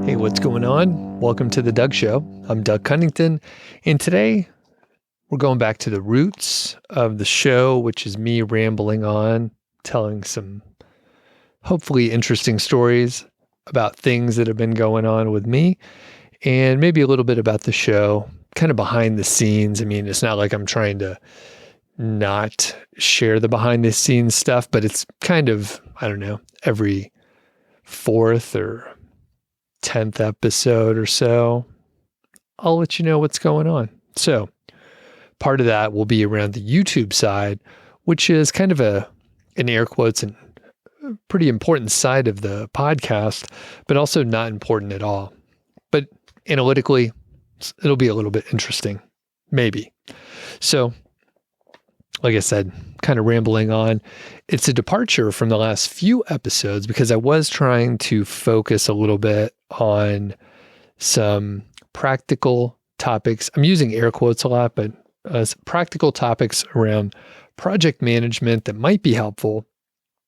Hey, what's going on? Welcome to the Doug.Show. I'm Doug Cunnington, and today we're going back to the roots of the show, which is me rambling on, telling some hopefully interesting stories about things that have been going on with me, and maybe a little bit about the show, kind of behind the scenes. I mean, it's not like I'm trying to not share the behind the scenes stuff, but it's kind of, I don't know, every fourth or 10th episode or so, I'll let you know what's going on. So part of that will be around the YouTube side, which is kind of in air quotes, and pretty important side of the podcast, but also not important at all. But analytically, it'll be a little bit interesting, maybe. So like I said, kind of rambling on. It's a departure from the last few episodes because I was trying to focus a little bit on some practical topics. I'm using air quotes a lot, but practical topics around project management that might be helpful.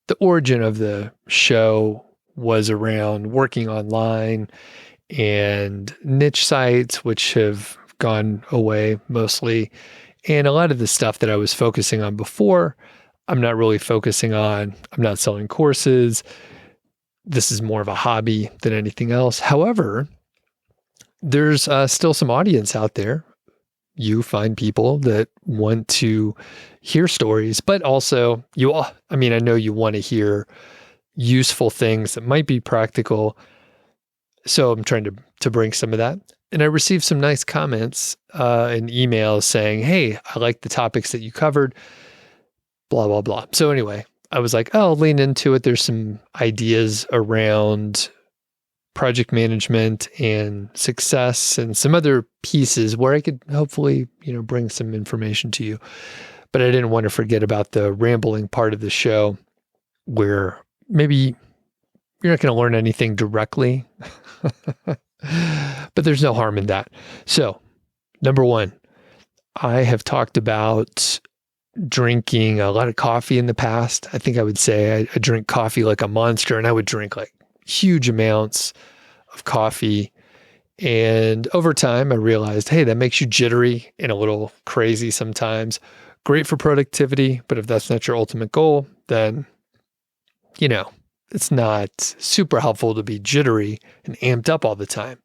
The origin of the show was around working online and niche sites, which have gone away mostly. And a lot of the stuff that I was focusing on before, I'm not really focusing on. I'm not selling courses. This is more of a hobby than anything else. However, there's still some audience out there. You find people that want to hear stories, but also I know you want to hear useful things that might be practical. So I'm trying to bring some of that. And I received some nice comments and emails saying, hey, I like the topics that you covered, blah, blah, blah. So anyway, I was like, I'll lean into it. There's some ideas around project management and success and some other pieces where I could hopefully, bring some information to you. But I didn't want to forget about the rambling part of the show where maybe you're not going to learn anything directly. But there's no harm in that. So, number one, I have talked about drinking a lot of coffee in the past. I think I would say I drink coffee like a monster, and I would drink like huge amounts of coffee. And over time, I realized, hey, that makes you jittery and a little crazy sometimes. Great for productivity, but if that's not your ultimate goal, then, it's not super helpful to be jittery and amped up all the time.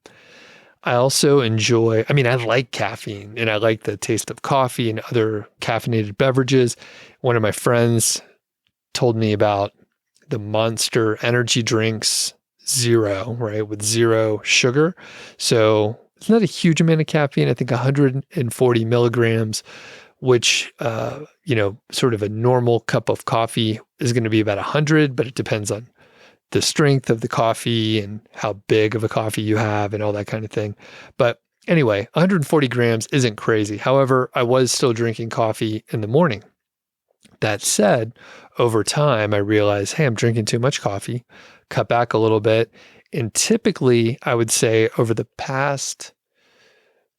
I also I like caffeine and I like the taste of coffee and other caffeinated beverages. One of my friends told me about the Monster energy drinks, zero, right? With zero sugar. So it's not a huge amount of caffeine. I think 140 milligrams, which, sort of a normal cup of coffee is going to be about 100, but it depends on the strength of the coffee and how big of a coffee you have and all that kind of thing. But anyway, 140 grams isn't crazy. However, I was still drinking coffee in the morning. That said, over time, I realized, hey, I'm drinking too much coffee, cut back a little bit. And typically, I would say over the past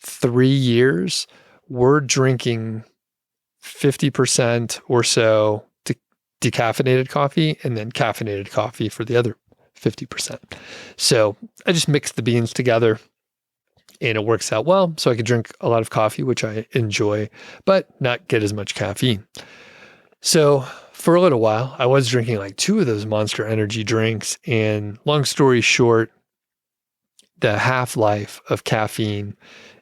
3 years, we're drinking 50% or so decaffeinated coffee and then caffeinated coffee for the other 50%. So I just mix the beans together and it works out well. So I could drink a lot of coffee, which I enjoy, but not get as much caffeine. So for a little while, I was drinking like 2 of those Monster energy drinks. And long story short, the half-life of caffeine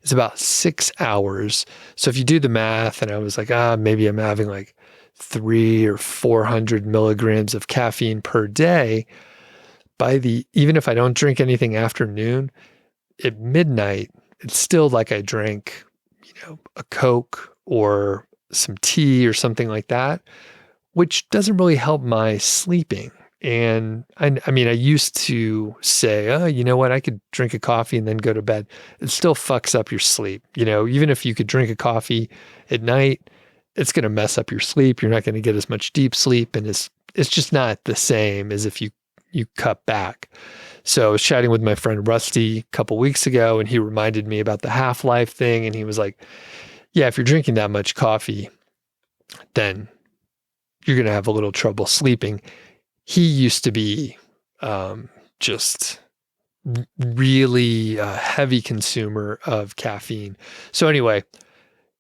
is about 6 hours. So if you do the math, and I was like, maybe I'm having like 300 or 400 milligrams of caffeine per day. Even if I don't drink anything after noon, at midnight, it's still like I drank, a Coke or some tea or something like that, which doesn't really help my sleeping. And I used to say, you know what, I could drink a coffee and then go to bed. It still fucks up your sleep. Even if you could drink a coffee at night, it's going to mess up your sleep. You're not going to get as much deep sleep. And it's just not the same as if you cut back. So I was chatting with my friend Rusty a couple weeks ago, and he reminded me about the half-life thing. And he was like, yeah, if you're drinking that much coffee, then you're going to have a little trouble sleeping. He used to be just really heavy consumer of caffeine. So anyway,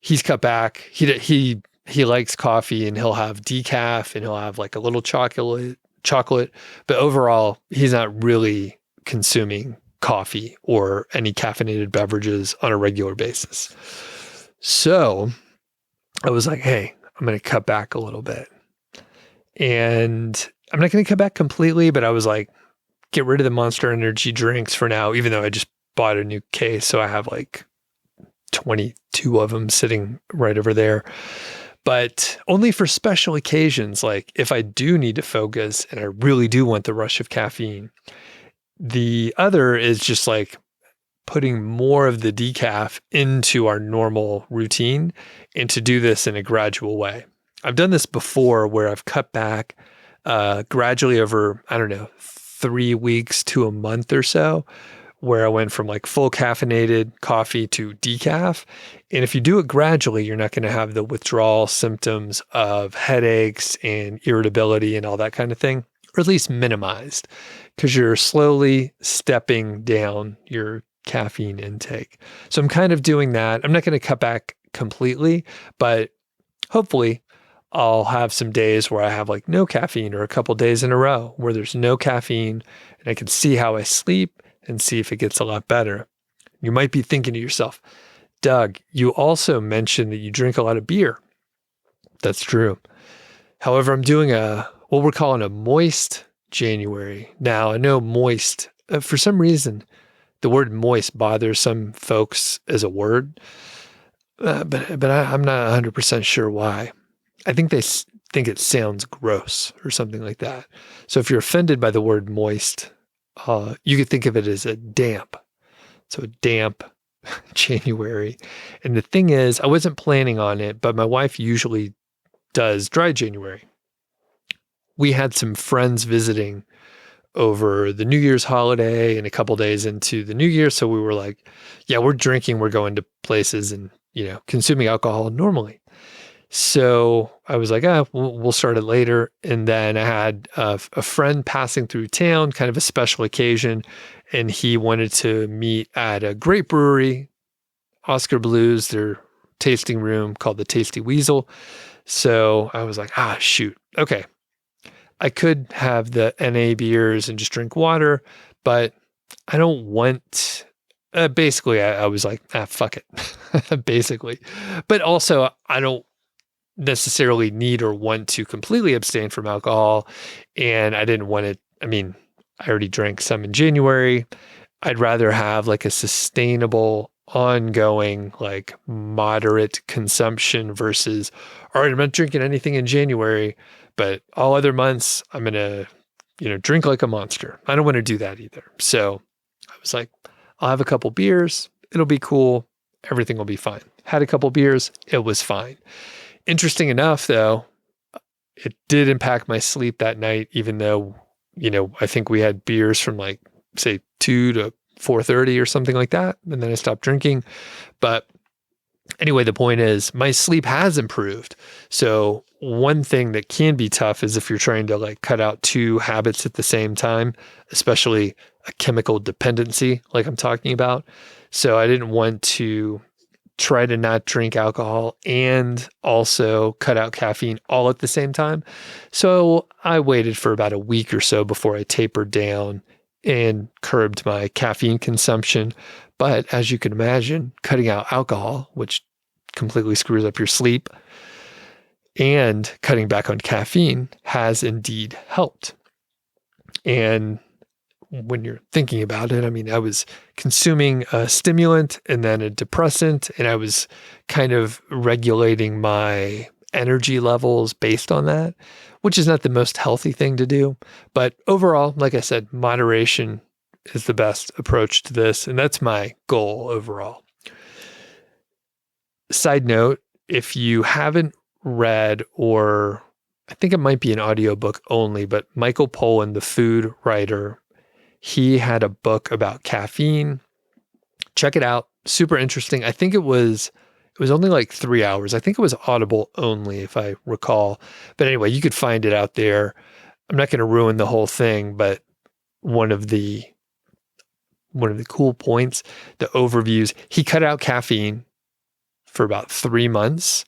he's cut back. He likes coffee, and he'll have decaf, and he'll have like a little chocolate. But overall, he's not really consuming coffee or any caffeinated beverages on a regular basis. So I was like, hey, I'm going to cut back a little bit. And I'm not going to cut back completely, but I was like, get rid of the Monster Energy drinks for now, even though I just bought a new case. So I have like 22 of them sitting right over there. But only for special occasions, like if I do need to focus and I really do want the rush of caffeine. The other is just like putting more of the decaf into our normal routine, and to do this in a gradual way. I've done this before where I've cut back gradually over, 3 weeks to a month or so, where I went from like full caffeinated coffee to decaf. And if you do it gradually, you're not going to have the withdrawal symptoms of headaches and irritability and all that kind of thing, or at least minimized, because you're slowly stepping down your caffeine intake. So I'm kind of doing that. I'm not going to cut back completely, but hopefully I'll have some days where I have like no caffeine, or a couple days in a row where there's no caffeine, and I can see how I sleep and see if it gets a lot better. You might be thinking to yourself, Doug, you also mentioned that you drink a lot of beer. That's true. However, I'm doing what we're calling a moist January. Now, I know moist, for some reason, the word moist bothers some folks as a word, but I'm not 100% sure why. I think they think it sounds gross or something like that. So if you're offended by the word moist, you could think of it as a damp. So a damp January. And the thing is, I wasn't planning on it, but my wife usually does dry January. We had some friends visiting over the New Year's holiday and a couple days into the new year. So we were like, yeah, we're drinking, we're going to places and, consuming alcohol normally. So I was like, we'll start it later. And then I had a friend passing through town, kind of a special occasion, and he wanted to meet at a great brewery, Oscar Blues, their tasting room called the Tasty Weasel. So I was like, shoot. Okay. I could have the NA beers and just drink water, but I don't want, basically I was like, fuck it, basically. But also I don't necessarily need or want to completely abstain from alcohol. And I didn't want it. I already drank some in January. I'd rather have like a sustainable, ongoing, like moderate consumption versus, all right, I'm not drinking anything in January, but all other months I'm going to, drink like a monster. I don't want to do that either. So I was like, I'll have a couple beers. It'll be cool. Everything will be fine. Had a couple beers. It was fine. Interesting enough, though, it did impact my sleep that night, even though, I think we had beers from like, say, 2 to 4:30 or something like that. And then I stopped drinking. But anyway, the point is my sleep has improved. So one thing that can be tough is if you're trying to like cut out two habits at the same time, especially a chemical dependency like I'm talking about. So I didn't want to try to not drink alcohol and also cut out caffeine all at the same time. So I waited for about a week or so before I tapered down and curbed my caffeine consumption. But as you can imagine, cutting out alcohol, which completely screws up your sleep, and cutting back on caffeine has indeed helped. And when you're thinking about it, I was consuming a stimulant and then a depressant, and I was kind of regulating my energy levels based on that, which is not the most healthy thing to do. But overall, like I said, moderation is the best approach to this, and that's my goal overall. Side note, if you haven't read, or I think it might be an audiobook only, but Michael Pollan, the food writer, he had a book about caffeine. Check it out. Super interesting. I think it was only like 3 hours. I think it was Audible only, if I recall. But anyway, you could find it out there. I'm not going to ruin the whole thing, but one of the one of the cool points, the overviews. He cut out caffeine for about 3 months,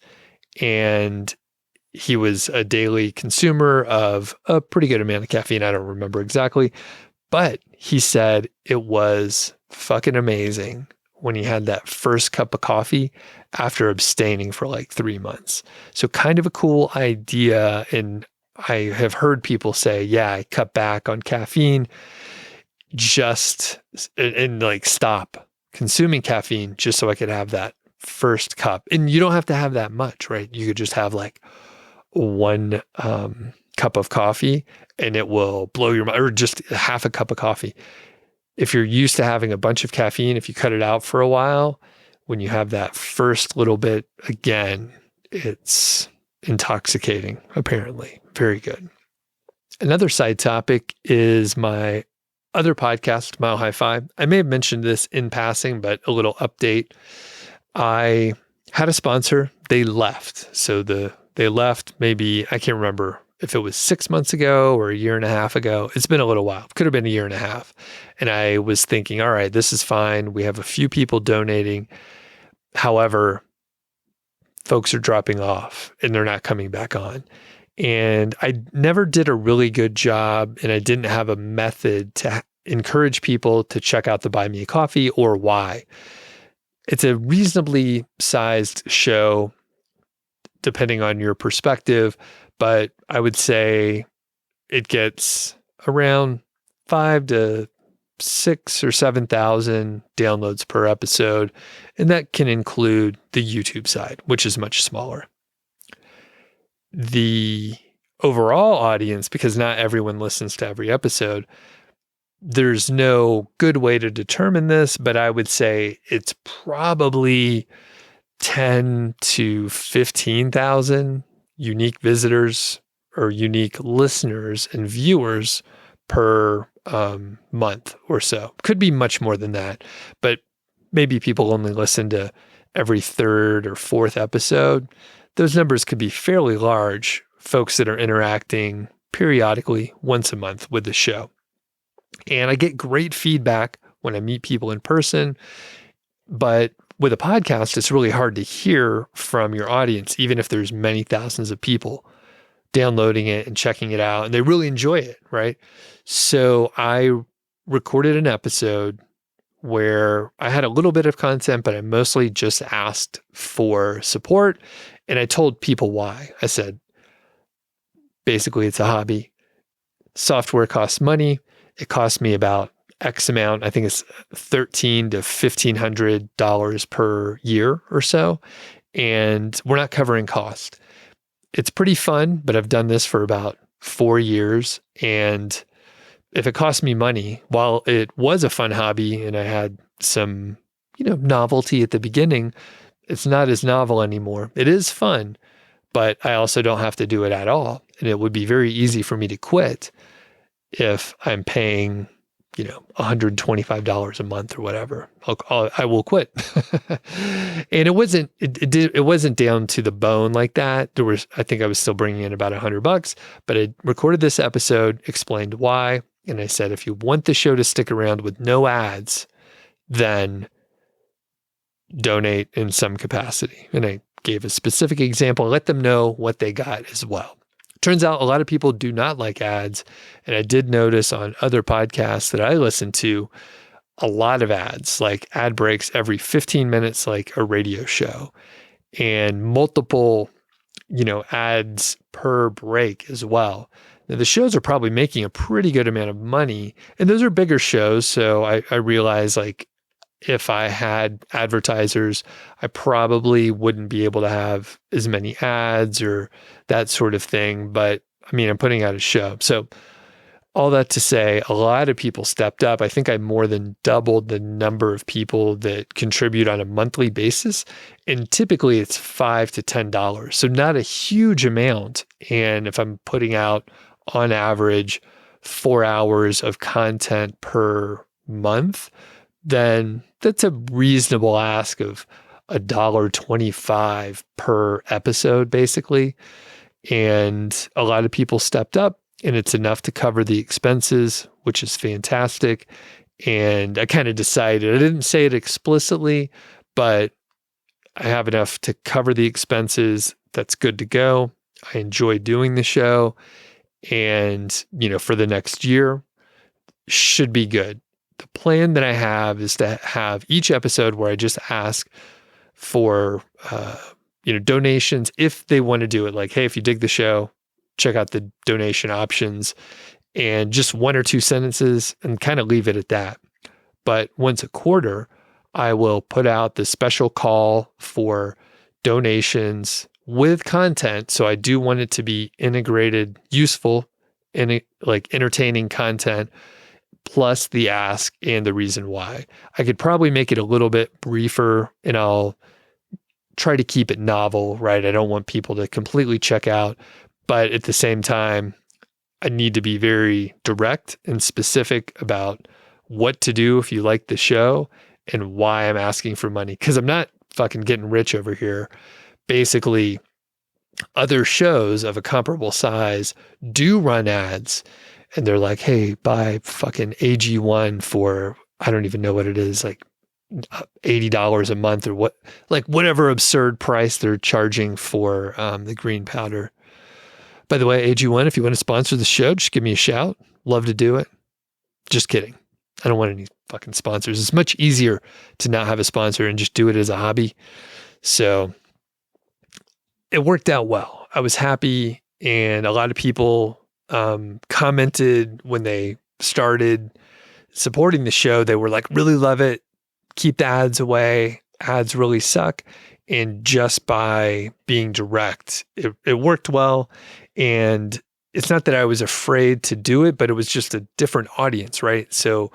and he was a daily consumer of a pretty good amount of caffeine. I don't remember exactly, but he said it was fucking amazing when he had that first cup of coffee after abstaining for like 3 months. So kind of a cool idea. And I have heard people say, yeah, I cut back on caffeine and like stop consuming caffeine just so I could have that first cup. And you don't have to have that much, right? You could just have like one cup of coffee and it will blow your mind, or just half a cup of coffee. If you're used to having a bunch of caffeine, if you cut it out for a while, when you have that first little bit again, it's intoxicating, apparently. Very good. Another side topic is my other podcast, MileHighFi. I may have mentioned this in passing, but a little update. I had a sponsor. They left. So they left maybe, I can't remember if it was 6 months ago or a year and a half ago. It's been a little while. It could have been a year and a half. And I was thinking, all right, this is fine. We have a few people donating. However, folks are dropping off and they're not coming back on. And I never did a really good job, and I didn't have a method to encourage people to check out the Buy Me a Coffee or why. It's a reasonably sized show, depending on your perspective, but I would say it gets around 5 to 6 or 7,000 downloads per episode, and that can include the YouTube side, which is much smaller. The overall audience, because not everyone listens to every episode, there's no good way to determine this, but I would say it's probably 10 to 15,000 unique visitors or unique listeners and viewers per month or so. Could be much more than that, but maybe people only listen to every third or fourth episode. Those numbers could be fairly large, folks that are interacting periodically once a month with the show. And I get great feedback when I meet people in person, but with a podcast, it's really hard to hear from your audience, even if there's many thousands of people downloading it and checking it out, and they really enjoy it, right? So I recorded an episode where I had a little bit of content, but I mostly just asked for support. And I told people why. I said, basically, it's a hobby. Software costs money. It costs me about X amount. I think it's $1,300 to $1,500 per year or so. And we're not covering cost. It's pretty fun, but I've done this for about 4 years. And if it costs me money, while it was a fun hobby and I had some, novelty at the beginning, it's not as novel anymore. It is fun, but I also don't have to do it at all. And it would be very easy for me to quit if I'm paying, $125 a month or whatever. I will quit. And it wasn't down to the bone like that. I think I was still bringing in about $100, but I recorded this episode, explained why. And I said, if you want the show to stick around with no ads, then donate in some capacity. And I gave a specific example, let them know what they got as well. Turns out a lot of people do not like ads. And I did notice on other podcasts that I listen to a lot of ads, like ad breaks every 15 minutes, like a radio show, and multiple, ads per break as well. Now, the shows are probably making a pretty good amount of money, and those are bigger shows. So I realize, like, if I had advertisers, I probably wouldn't be able to have as many ads or that sort of thing. But I mean, I'm putting out a show. So all that to say, a lot of people stepped up. I think I more than doubled the number of people that contribute on a monthly basis. And typically it's $5 to $10. So not a huge amount. And if I'm putting out on average 4 hours of content per month, then that's a reasonable ask of $1.25 per episode, basically. And a lot of people stepped up, and it's enough to cover the expenses, which is fantastic. And I kind of decided, I didn't say it explicitly, but I have enough to cover the expenses. That's good to go. I enjoy doing the show. And, for the next year should be good. The plan that I have is to have each episode where I just ask for, donations if they want to do it. Like, hey, if you dig the show, check out the donation options, and just 1 or 2 sentences and kind of leave it at that. But once a quarter, I will put out the special call for donations with content. So I do want it to be integrated, useful, and like entertaining content, plus the ask and the reason why. I could probably make it a little bit briefer, and I'll try to keep it novel, right? I don't want people to completely check out, but at the same time, I need to be very direct and specific about what to do if you like the show and why I'm asking for money. Because I'm not fucking getting rich over here. Basically, other shows of a comparable size do run ads, and they're like, hey, buy fucking AG1 for, I don't even know what it is, like $80 a month or what, like whatever absurd price they're charging for the green powder. By the way, AG1, if you want to sponsor the show, just give me a shout. Love to do it. Just kidding. I don't want any fucking sponsors. It's much easier to not have a sponsor and just do it as a hobby. So it worked out well. I was happy, and a lot of people commented when they started supporting the show. They were like, really love it. Keep the ads away. Ads really suck. And just by being direct, it worked well. And it's not that I was afraid to do it, but it was just a different audience, right? So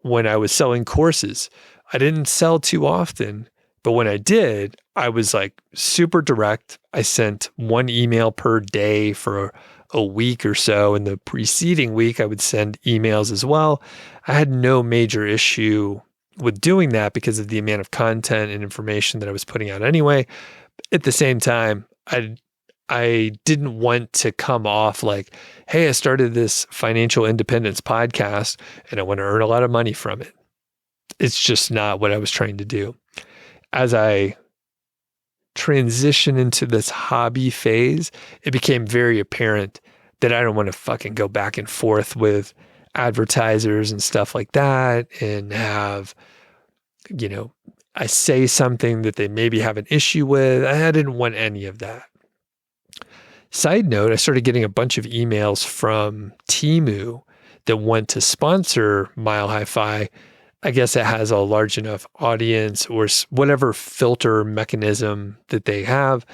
when I was selling courses, I didn't sell too often, but when I did, I was like super direct. I sent 1 email per day for a week or so. In the preceding week, I would send emails as well. I had no major issue with doing that because of the amount of content and information that I was putting out anyway. At the same time, I didn't want to come off like, hey, I started this financial independence podcast and I want to earn a lot of money from it. It's just not what I was trying to do. As I transition into this hobby phase, it became very apparent that I don't want to fucking go back and forth with advertisers and stuff like that and have, I say something that they maybe have an issue with. I didn't want any of that. Side note, I started getting a bunch of emails from Temu that want to sponsor MileHighFi. I guess it has a large enough audience or whatever filter mechanism that they have.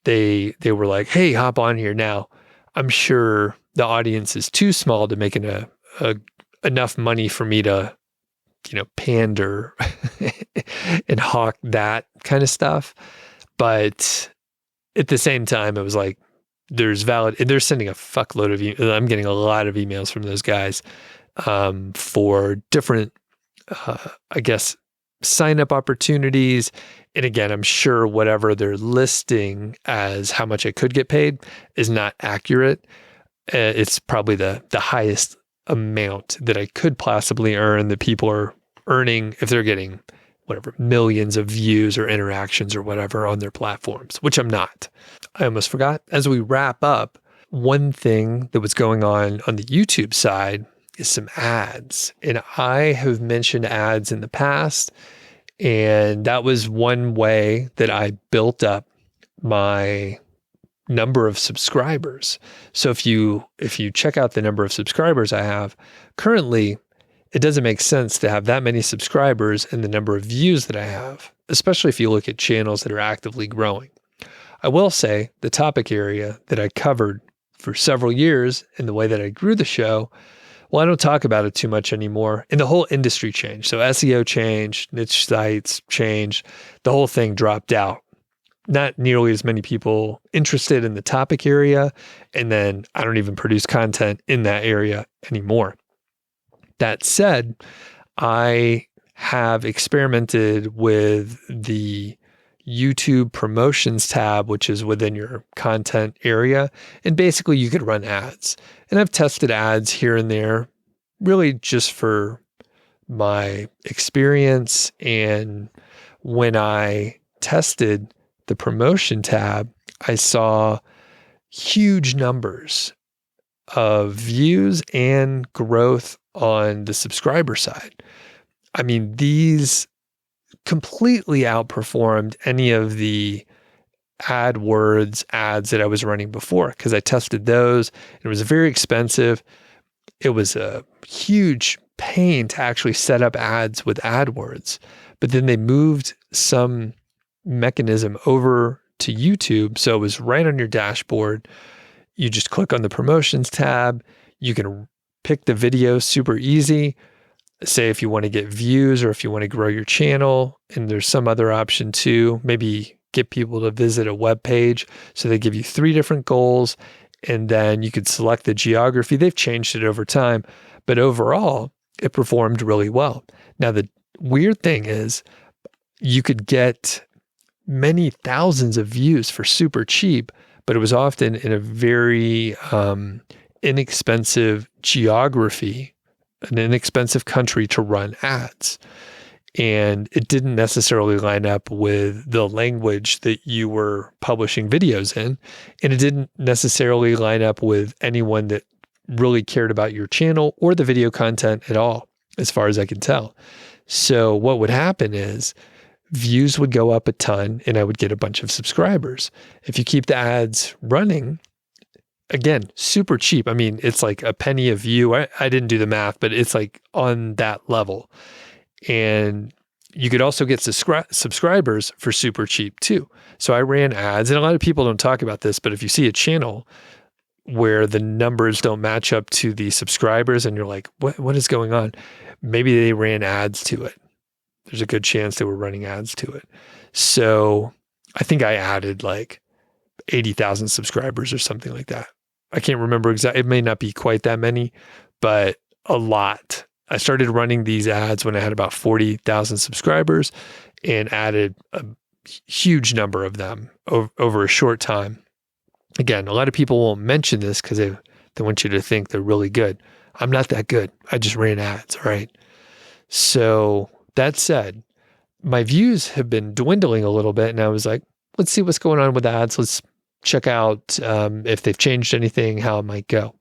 They were like, hey, hop on here now. I'm sure the audience is too small to make enough money for me to, pander and hawk that kind of stuff. But at the same time, it was like, they're sending a fuckload of emails. I'm getting a lot of emails from those guys for different, sign up opportunities. And again, I'm sure whatever they're listing as how much I could get paid is not accurate. It's probably the highest amount that I could possibly earn that people are earning if they're getting whatever millions of views or interactions or whatever on their platforms, which I'm not. I almost forgot. As we wrap up, one thing that was going on the YouTube side is some ads. And I have mentioned ads in the past, and that was one way that I built up my number of subscribers. So if you check out the number of subscribers I have currently, it doesn't make sense to have that many subscribers and the number of views that I have, especially if you look at channels that are actively growing. I will say the topic area that I covered for several years and the way that I grew the show, well, I don't talk about it too much anymore. And the whole industry changed. So SEO changed, niche sites changed, the whole thing dropped out. Not nearly as many people interested in the topic area. And then I don't even produce content in that area anymore. That said, I have experimented with the YouTube promotions tab, which is within your content area. And basically you could run ads. And I've tested ads here and there, really just for my experience. And when I tested the promotion tab, I saw huge numbers of views and growth on the subscriber side. I mean, these completely outperformed any of the AdWords ads that I was running before, because I tested those. It was very expensive. It was a huge pain to actually set up ads with AdWords. But then they moved some mechanism over to YouTube. So it was right on your dashboard. You just click on the promotions tab. You can pick the video super easy. Say if you want to get views or if you want to grow your channel. And there's some other option too. Maybe get people to visit a web page. So they give you 3 different goals, and then you could select the geography. They've changed it over time, but overall it performed really well. Now, the weird thing is you could get many thousands of views for super cheap, but it was often in a very inexpensive geography, an inexpensive country to run ads. And it didn't necessarily line up with the language that you were publishing videos in. And it didn't necessarily line up with anyone that really cared about your channel or the video content at all, as far as I can tell. So what would happen is views would go up a ton and I would get a bunch of subscribers. If you keep the ads running, again, super cheap. I mean, it's like a penny a view. I didn't do the math, but it's like on that level. And you could also get subscribers for super cheap too. So I ran ads, and a lot of people don't talk about this, but if you see a channel where the numbers don't match up to the subscribers and you're like, what is going on? Maybe they ran ads to it. There's a good chance they were running ads to it. So I think I added like 80,000 subscribers or something like that. I can't remember exactly. It may not be quite that many, but a lot. I started running these ads when I had about 40,000 subscribers and added a huge number of them over a short time. Again, a lot of people won't mention this because they want you to think they're really good. I'm not that good. I just ran ads, all right? So that said, my views have been dwindling a little bit, and I was like, let's see what's going on with ads. Let's check out if they've changed anything, how it might go.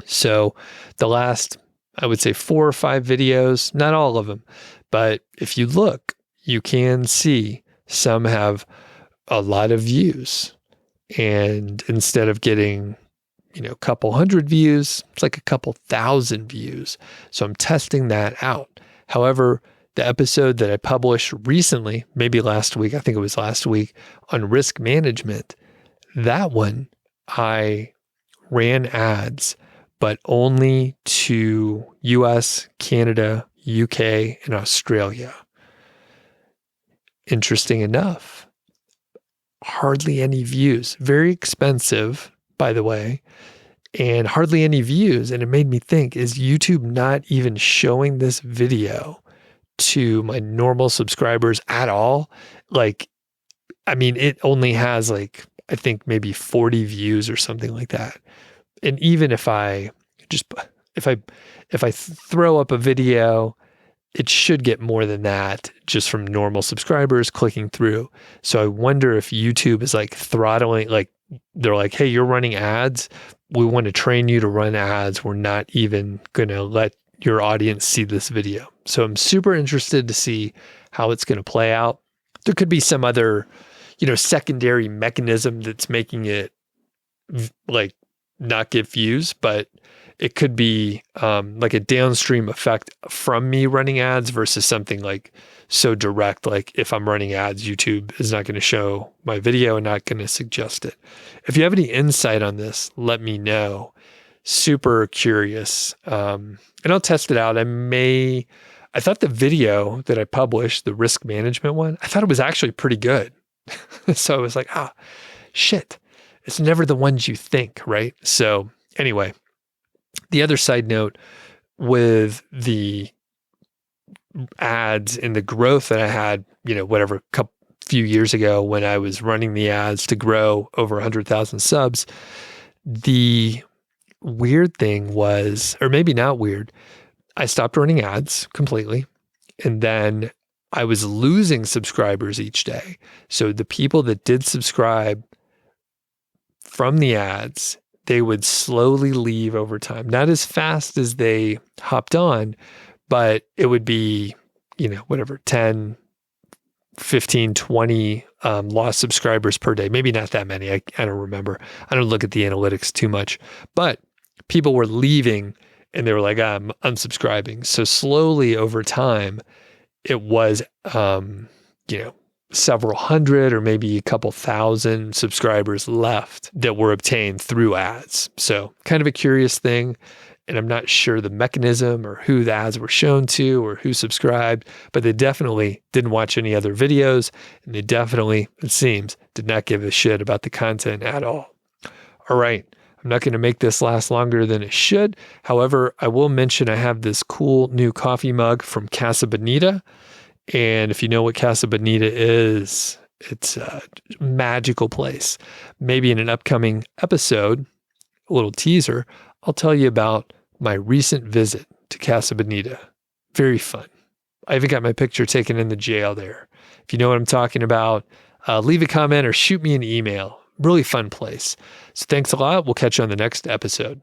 So the last, I would say 4 or 5 videos, not all of them, but if you look, you can see some have a lot of views. And instead of getting, a couple hundred views, it's like a couple thousand views. So I'm testing that out. However, the episode that I published recently, maybe last week, I think it was last week, on risk management, that one, I ran ads, but only to US, Canada, UK, and Australia. Interesting enough, hardly any views. Very expensive, by the way, and hardly any views. And it made me think, is YouTube not even showing this video to my normal subscribers at all? Like, I mean, it only has like, I think maybe 40 views or something like that. And even if I throw up a video, it should get more than that just from normal subscribers clicking through. So I wonder if YouTube is like throttling, like they're like, hey, you're running ads. We want to train you to run ads. We're not even going to let your audience see this video. So I'm super interested to see how it's going to play out. There could be some other, secondary mechanism that's making it like not get views, but it could be like a downstream effect from me running ads versus something like so direct. Like if I'm running ads, YouTube is not going to show my video and not going to suggest it. If you have any insight on this, let me know. Super curious. And I'll test it out. I thought the video that I published, the risk management one, I thought it was actually pretty good. So I was like, shit, it's never the ones you think, right? So anyway, the other side note with the ads and the growth that I had, few years ago when I was running the ads to grow over 100,000 subs, the weird thing was, or maybe not weird, I stopped running ads completely. And then I was losing subscribers each day. So the people that did subscribe from the ads, they would slowly leave over time. Not as fast as they hopped on, but it would be, whatever, 10, 15, 20 lost subscribers per day. Maybe not that many. I don't remember. I don't look at the analytics too much. But people were leaving and they were like, I'm unsubscribing. So slowly over time, it was, several hundred or maybe a couple thousand subscribers left that were obtained through ads. So kind of a curious thing. And I'm not sure the mechanism or who the ads were shown to or who subscribed, but they definitely didn't watch any other videos. And they definitely, it seems, did not give a shit about the content at all. All right. I'm not going to make this last longer than it should. However, I will mention I have this cool new coffee mug from Casa Bonita. And if you know what Casa Bonita is, it's a magical place. Maybe in an upcoming episode, a little teaser, I'll tell you about my recent visit to Casa Bonita. Very fun. I even got my picture taken in the jail there. If you know what I'm talking about, leave a comment or shoot me an email. Really fun place. So thanks a lot. We'll catch you on the next episode.